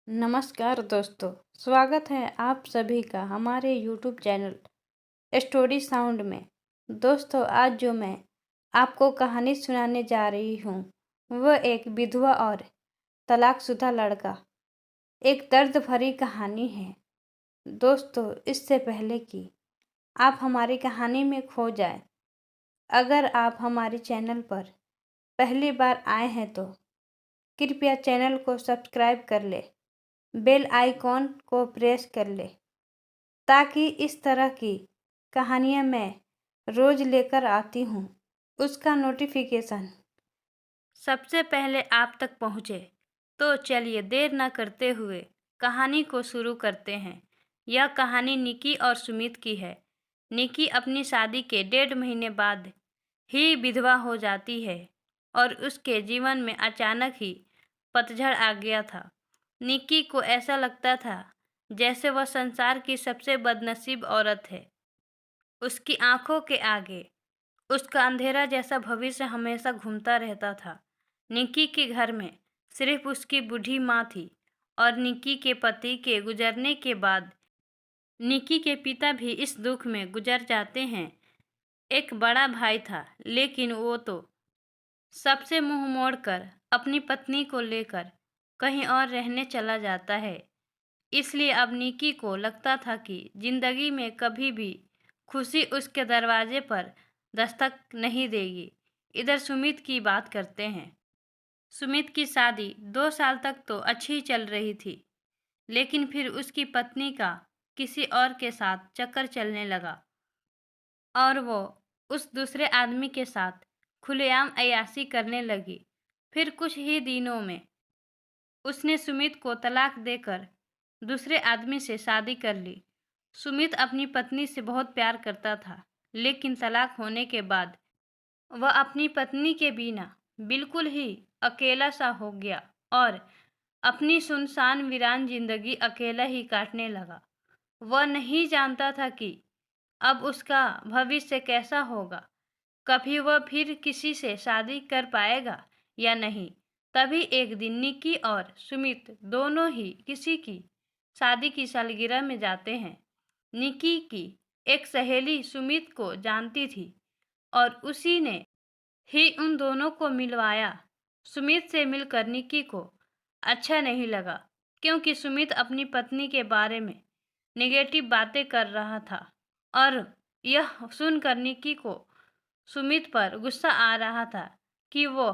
नमस्कार दोस्तों, स्वागत है आप सभी का हमारे YouTube चैनल स्टोरी साउंड में। दोस्तों, आज जो मैं आपको कहानी सुनाने जा रही हूँ वह एक विधवा और तलाकशुदा लड़का एक दर्द भरी कहानी है। दोस्तों, इससे पहले कि आप हमारी कहानी में खो जाएं, अगर आप हमारे चैनल पर पहली बार आए हैं तो कृपया चैनल को सब्सक्राइब कर ले, बेल आइकॉन को प्रेस कर ले ताकि इस तरह की कहानियाँ मैं रोज लेकर आती हूँ उसका नोटिफिकेशन सबसे पहले आप तक पहुँचे। तो चलिए देर न करते हुए कहानी को शुरू करते हैं। यह कहानी निकी और सुमित की है। निकी अपनी शादी के 1.5 महीने बाद ही विधवा हो जाती है और उसके जीवन में अचानक ही पतझड़ आ गया था। निकी को ऐसा लगता था जैसे वह संसार की सबसे बदनसीब औरत है। उसकी आंखों के आगे उसका अंधेरा जैसा भविष्य हमेशा घूमता रहता था। निकी के घर में सिर्फ उसकी बूढ़ी माँ थी और निकी के पति के गुजरने के बाद निकी के पिता भी इस दुख में गुजर जाते हैं। एक बड़ा भाई था, लेकिन वो तो सबसे मुंह मोड़कर अपनी पत्नी को लेकर कहीं और रहने चला जाता है। इसलिए अब निकी को लगता था कि जिंदगी में कभी भी खुशी उसके दरवाजे पर दस्तक नहीं देगी। इधर सुमित की बात करते हैं। सुमित की शादी 2 साल तक तो अच्छी चल रही थी, लेकिन फिर उसकी पत्नी का किसी और के साथ चक्कर चलने लगा और वो उस दूसरे आदमी के साथ खुलेआम अय्याशी करने लगी। फिर कुछ ही दिनों में उसने सुमित को तलाक देकर दूसरे आदमी से शादी कर ली। सुमित अपनी पत्नी से बहुत प्यार करता था, लेकिन तलाक होने के बाद वह अपनी पत्नी के बिना बिल्कुल ही अकेला सा हो गया और अपनी सुनसान वीरान जिंदगी अकेला ही काटने लगा। वह नहीं जानता था कि अब उसका भविष्य कैसा होगा, कभी वह फिर किसी से शादी कर पाएगा या नहीं। तभी एक दिन निकी और सुमित दोनों ही किसी की शादी की सालगिरह में जाते हैं। निकी की एक सहेली सुमित को जानती थी और उसी ने ही उन दोनों को मिलवाया। सुमित से मिलकर निकी को अच्छा नहीं लगा, क्योंकि सुमित अपनी पत्नी के बारे में नेगेटिव बातें कर रहा था और यह सुनकर निकी को सुमित पर गुस्सा आ रहा था कि वो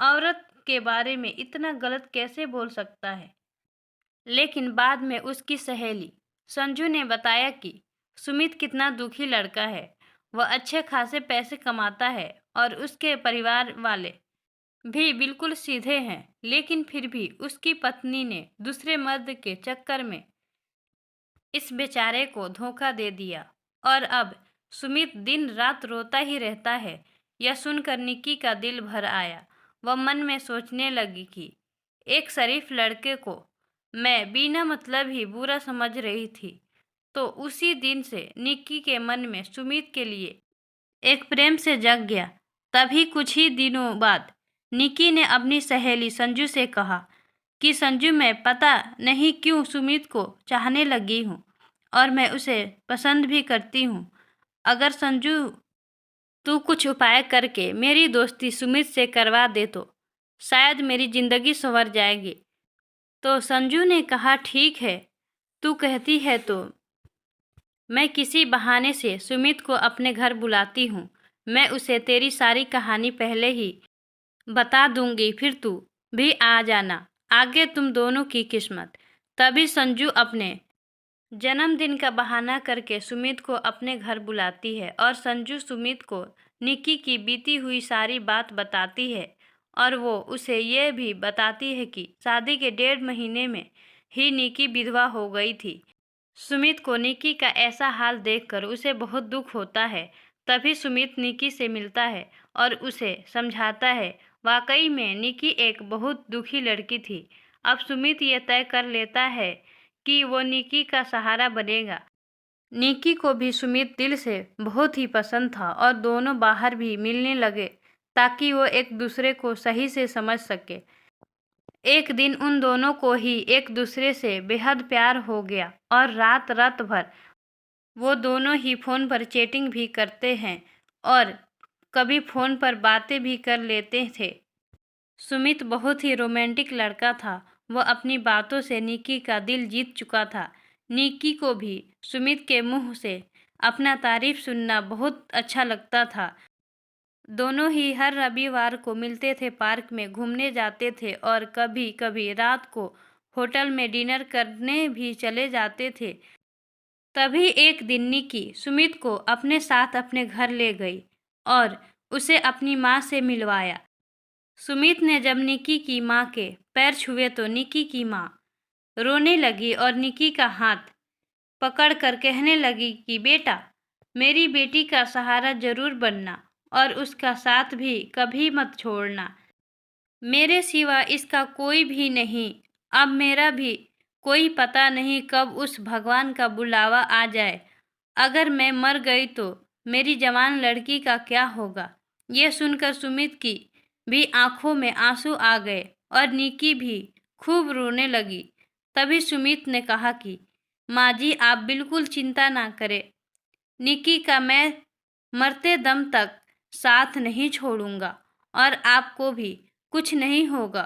औरत के बारे में इतना गलत कैसे बोल सकता है। लेकिन बाद में उसकी सहेली संजू ने बताया कि सुमित कितना दुखी लड़का है। वह अच्छे खासे पैसे कमाता है और उसके परिवार वाले भी बिल्कुल सीधे हैं, लेकिन फिर भी उसकी पत्नी ने दूसरे मर्द के चक्कर में इस बेचारे को धोखा दे दिया और अब सुमित दिन रात रोता ही रहता है। यह सुनकर निकी का दिल भर आया। वह मन में सोचने लगी कि एक शरीफ लड़के को मैं बिना मतलब ही बुरा समझ रही थी। तो उसी दिन से निकी के मन में सुमित के लिए एक प्रेम से जग गया। तभी कुछ ही दिनों बाद निकी ने अपनी सहेली संजू से कहा कि संजू, मैं पता नहीं क्यों सुमित को चाहने लगी हूँ और मैं उसे पसंद भी करती हूँ। अगर संजू तू कुछ उपाय करके मेरी दोस्ती सुमित से करवा दे तो शायद मेरी जिंदगी संवर जाएगी। तो संजू ने कहा, ठीक है, तू कहती है तो मैं किसी बहाने से सुमित को अपने घर बुलाती हूँ। मैं उसे तेरी सारी कहानी पहले ही बता दूंगी, फिर तू भी आ जाना। आगे तुम दोनों की किस्मत। तभी संजू अपने जन्मदिन का बहाना करके सुमित को अपने घर बुलाती है और संजू सुमित को निकी की बीती हुई सारी बात बताती है और वो उसे ये भी बताती है कि शादी के 1.5 महीने में ही निकी विधवा हो गई थी। सुमित को निकी का ऐसा हाल देखकर उसे बहुत दुख होता है। तभी सुमित निकी से मिलता है और उसे समझाता है। वाकई में निकी एक बहुत दुखी लड़की थी। अब सुमित ये तय कर लेता है कि वो निकी का सहारा बनेगा। निकी को भी सुमित दिल से बहुत ही पसंद था और दोनों बाहर भी मिलने लगे ताकि वो एक दूसरे को सही से समझ सके। एक दिन उन दोनों को ही एक दूसरे से बेहद प्यार हो गया और रात रात भर वो दोनों ही फ़ोन पर चैटिंग भी करते हैं और कभी फ़ोन पर बातें भी कर लेते थे। सुमित बहुत ही रोमांटिक लड़का था। वह अपनी बातों से निक्की का दिल जीत चुका था। निक्की को भी सुमित के मुंह से अपना तारीफ सुनना बहुत अच्छा लगता था। दोनों ही हर रविवार को मिलते थे, पार्क में घूमने जाते थे और कभी कभी रात को होटल में डिनर करने भी चले जाते थे। तभी एक दिन निक्की सुमित को अपने साथ अपने घर ले गई और उसे अपनी माँ से मिलवाया। सुमित ने जब निक्की की माँ के पैर छुए तो निक्की की माँ रोने लगी और निक्की का हाथ पकड़कर कहने लगी कि बेटा, मेरी बेटी का सहारा जरूर बनना और उसका साथ भी कभी मत छोड़ना। मेरे सिवा इसका कोई भी नहीं। अब मेरा भी कोई पता नहीं कब उस भगवान का बुलावा आ जाए। अगर मैं मर गई तो मेरी जवान लड़की का क्या होगा। यह सुनकर सुमित की भी आंखों में आंसू आ गए और निक्की भी खूब रोने लगी। तभी सुमित ने कहा कि माँ जी, आप बिल्कुल चिंता ना करें। निक्की का मैं मरते दम तक साथ नहीं छोड़ूंगा और आपको भी कुछ नहीं होगा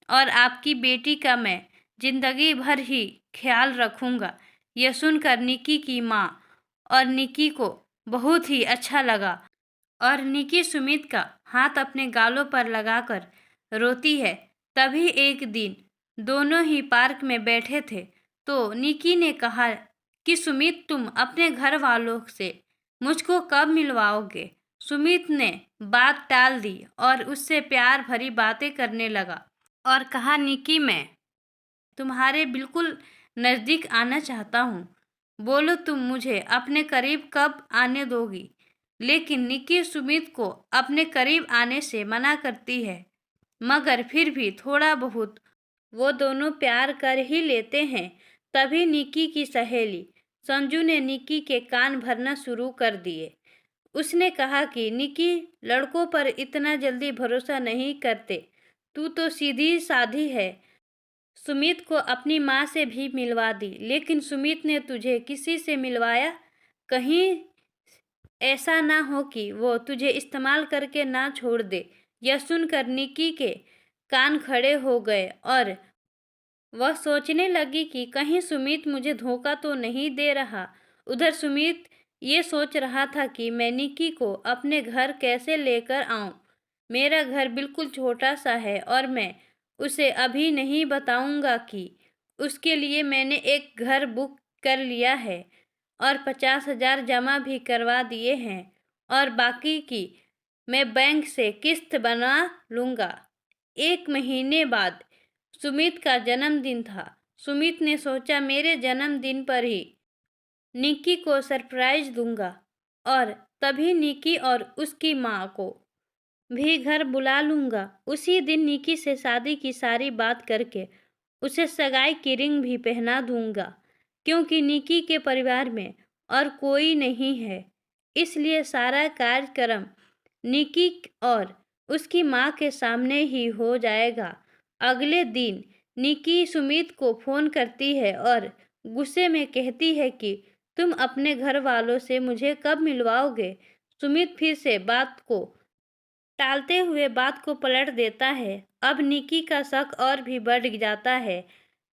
और आपकी बेटी का मैं जिंदगी भर ही ख्याल रखूंगा। यह सुनकर निक्की की माँ और निक्की को बहुत ही अच्छा लगा और निक्की सुमित का हाथ अपने गालों पर लगाकर रोती है। तभी एक दिन दोनों ही पार्क में बैठे थे तो निक्की ने कहा कि सुमित, तुम अपने घर वालों से मुझको कब मिलवाओगे। सुमित ने बात टाल दी और उससे प्यार भरी बातें करने लगा और कहा, निक्की, मैं तुम्हारे बिल्कुल नज़दीक आना चाहता हूँ। बोलो, तुम मुझे अपने करीब कब आने दोगी। लेकिन निक्की सुमित को अपने करीब आने से मना करती है, मगर फिर भी थोड़ा बहुत वो दोनों प्यार कर ही लेते हैं। तभी निक्की की सहेली संजू ने निक्की के कान भरना शुरू कर दिए। उसने कहा कि निक्की, लड़कों पर इतना जल्दी भरोसा नहीं करते। तू तो सीधी साधी है। सुमित को अपनी माँ से भी मिलवा दी, लेकिन सुमित ने तुझे किसी से मिलवाया? कहीं ऐसा ना हो कि वो तुझे इस्तेमाल करके ना छोड़ दे। यह सुनकर निक्की के कान खड़े हो गए और वह सोचने लगी कि कहीं सुमित मुझे धोखा तो नहीं दे रहा। उधर सुमित ये सोच रहा था कि मैं निक्की को अपने घर कैसे लेकर आऊं। मेरा घर बिल्कुल छोटा सा है और मैं उसे अभी नहीं बताऊंगा कि उसके लिए मैंने एक घर बुक कर लिया है और 50,000 जमा भी करवा दिए हैं और बाकी की मैं बैंक से किस्त बना लूंगा। एक महीने बाद सुमित का जन्मदिन था। सुमित ने सोचा, मेरे जन्मदिन पर ही निक्की को सरप्राइज दूंगा और तभी निक्की और उसकी माँ को भी घर बुला लूंगा। उसी दिन निक्की से शादी की सारी बात करके उसे सगाई की रिंग भी पहना दूंगा, क्योंकि निक्की के परिवार में और कोई नहीं है। इसलिए सारा कार्यक्रम निक्की और उसकी माँ के सामने ही हो जाएगा। अगले दिन निक्की सुमित को फोन करती है और गुस्से में कहती है कि तुम अपने घर वालों से मुझे कब मिलवाओगे। सुमित फिर से बात को टालते हुए बात को पलट देता है। अब निक्की का शक और भी बढ़ जाता है।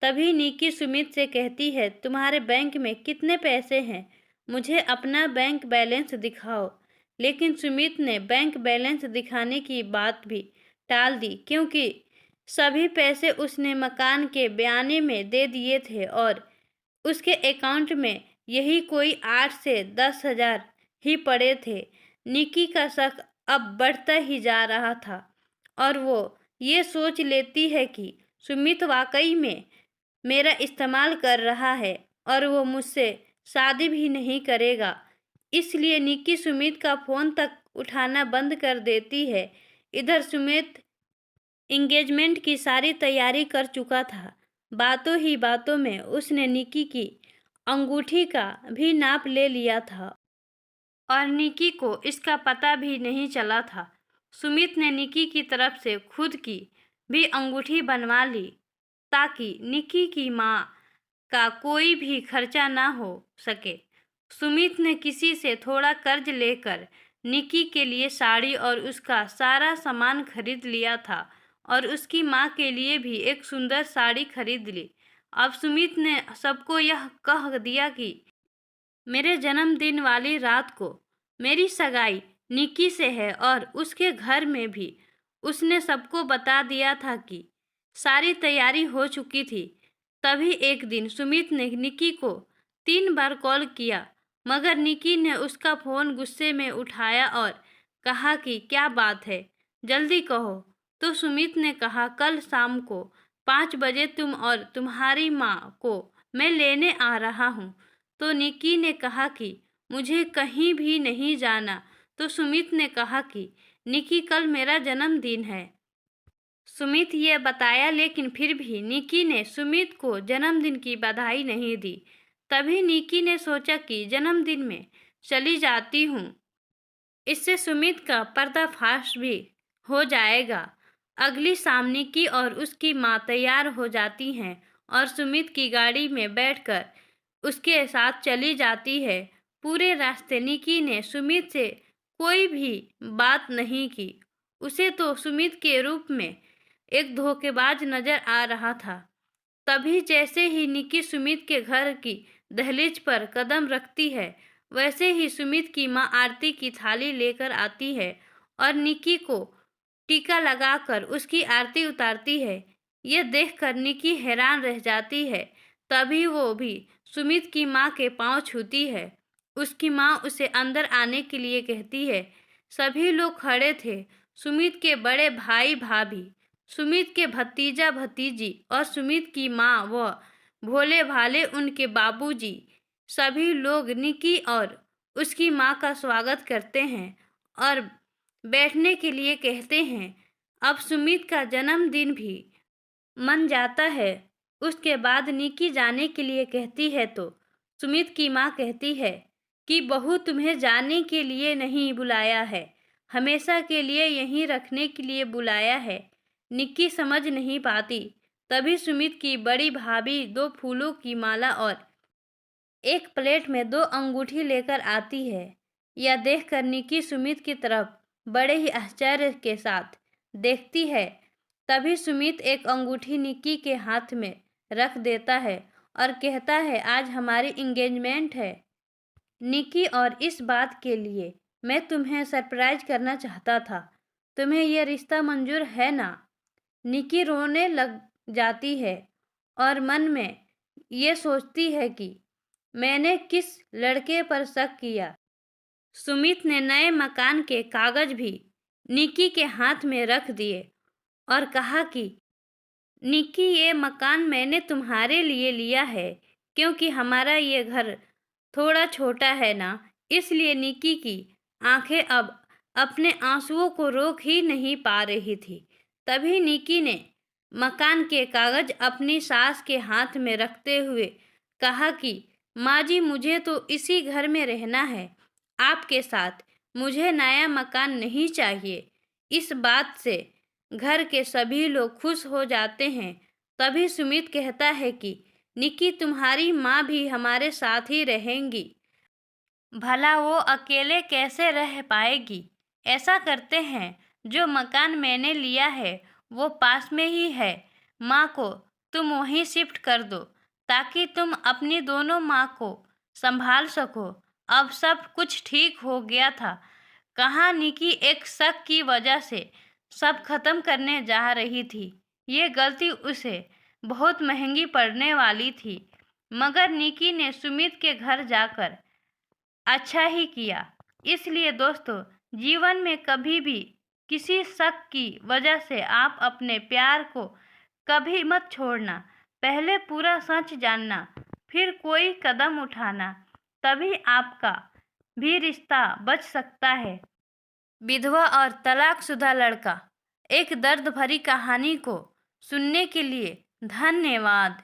तभी निक्की सुमित से कहती है, तुम्हारे बैंक में कितने पैसे हैं, मुझे अपना बैंक बैलेंस दिखाओ। लेकिन सुमित ने बैंक बैलेंस दिखाने की बात भी टाल दी, क्योंकि सभी पैसे उसने मकान के बयाने में दे दिए थे और उसके अकाउंट में यही कोई 8 से 10,000 ही पड़े थे। निक्की का शक अब बढ़ता ही जा रहा था और वो ये सोच लेती है कि सुमित वाकई में मेरा इस्तेमाल कर रहा है और वो मुझसे शादी भी नहीं करेगा। इसलिए निक्की सुमित का फ़ोन तक उठाना बंद कर देती है। इधर सुमित एंगेजमेंट की सारी तैयारी कर चुका था। बातों ही बातों में उसने निक्की की अंगूठी का भी नाप ले लिया था और निक्की को इसका पता भी नहीं चला था। सुमित ने निक्की की तरफ से खुद की भी अंगूठी बनवा ली ताकि निकी की माँ का कोई भी खर्चा ना हो सके। सुमित ने किसी से थोड़ा कर्ज लेकर निकी के लिए साड़ी और उसका सारा सामान खरीद लिया था और उसकी माँ के लिए भी एक सुंदर साड़ी खरीद ली। अब सुमित ने सबको यह कह दिया कि मेरे जन्मदिन वाली रात को मेरी सगाई निकी से है और उसके घर में भी उसने सबको बता दिया था कि सारी तैयारी हो चुकी थी। तभी एक दिन सुमित ने निकी को 3 बार कॉल किया, मगर निकी ने उसका फ़ोन गुस्से में उठाया और कहा कि क्या बात है, जल्दी कहो। तो सुमित ने कहा, कल शाम को 5 बजे तुम और तुम्हारी माँ को मैं लेने आ रहा हूँ। तो निकी ने कहा कि मुझे कहीं भी नहीं जाना। तो सुमित ने कहा कि निकी कल मेरा जन्मदिन है। सुमित ये बताया, लेकिन फिर भी निकी ने सुमित को जन्मदिन की बधाई नहीं दी। तभी निकी ने सोचा कि जन्मदिन में चली जाती हूँ, इससे सुमित का पर्दाफाश भी हो जाएगा। अगली शाम निकी और उसकी माँ तैयार हो जाती हैं और सुमित की गाड़ी में बैठकर उसके साथ चली जाती है। पूरे रास्ते निकी ने सुमित से कोई भी बात नहीं की। उसे तो सुमित के रूप में एक धोखेबाज नजर आ रहा था। तभी जैसे ही निकी सुमित के घर की दहलीज पर कदम रखती है, वैसे ही सुमित की माँ आरती की थाली लेकर आती है और निकी को टीका लगाकर उसकी आरती उतारती है। यह देखकर निकी हैरान रह जाती है। तभी वो भी सुमित की माँ के पांव छूती है। उसकी माँ उसे अंदर आने के लिए कहती है। सभी लोग खड़े थे, सुमित के बड़े भाई भाभी, सुमित के भतीजा भतीजी और सुमित की माँ व भोले भाले उनके बाबूजी। सभी लोग निकी और उसकी माँ का स्वागत करते हैं और बैठने के लिए कहते हैं। अब सुमित का जन्मदिन भी मन जाता है। उसके बाद निकी जाने के लिए कहती है तो सुमित की माँ कहती है कि बहू तुम्हें जाने के लिए नहीं बुलाया है, हमेशा के लिए यहीं रखने के लिए बुलाया है। निक्की समझ नहीं पाती। तभी सुमित की बड़ी भाभी 2 फूलों की माला और एक प्लेट में 2 अंगूठी लेकर आती है। यह देखकर निक्की सुमित की तरफ बड़े ही आश्चर्य के साथ देखती है। तभी सुमित एक अंगूठी निक्की के हाथ में रख देता है और कहता है, आज हमारी इंगेजमेंट है निक्की, और इस बात के लिए मैं तुम्हें सरप्राइज करना चाहता था। तुम्हें यह रिश्ता मंजूर है ना? निक्की रोने लग जाती है और मन में ये सोचती है कि मैंने किस लड़के पर शक किया। सुमित ने नए मकान के कागज भी निक्की के हाथ में रख दिए और कहा कि निक्की, ये मकान मैंने तुम्हारे लिए लिया है क्योंकि हमारा ये घर थोड़ा छोटा है ना, इसलिए निक्की की आंखें अब अपने आंसुओं को रोक ही नहीं पा रही थी। तभी निक्की ने मकान के कागज अपनी सास के हाथ में रखते हुए कहा कि माँ जी, मुझे तो इसी घर में रहना है आपके साथ, मुझे नया मकान नहीं चाहिए। इस बात से घर के सभी लोग खुश हो जाते हैं। तभी सुमित कहता है कि निक्की, तुम्हारी माँ भी हमारे साथ ही रहेंगी, भला वो अकेले कैसे रह पाएगी। ऐसा करते हैं, जो मकान मैंने लिया है वो पास में ही है, माँ को तुम वहीं शिफ्ट कर दो ताकि तुम अपनी दोनों माँ को संभाल सको। अब सब कुछ ठीक हो गया था। कहाँ निक्की एक शक की वजह से सब खत्म करने जा रही थी। ये गलती उसे बहुत महंगी पड़ने वाली थी, मगर निक्की ने सुमित के घर जाकर अच्छा ही किया। इसलिए दोस्तों, जीवन में कभी भी किसी शक की वजह से आप अपने प्यार को कभी मत छोड़ना। पहले पूरा सच जानना, फिर कोई कदम उठाना, तभी आपका भी रिश्ता बच सकता है। विधवा और तलाकशुदा लड़का, एक दर्द भरी कहानी को सुनने के लिए धन्यवाद।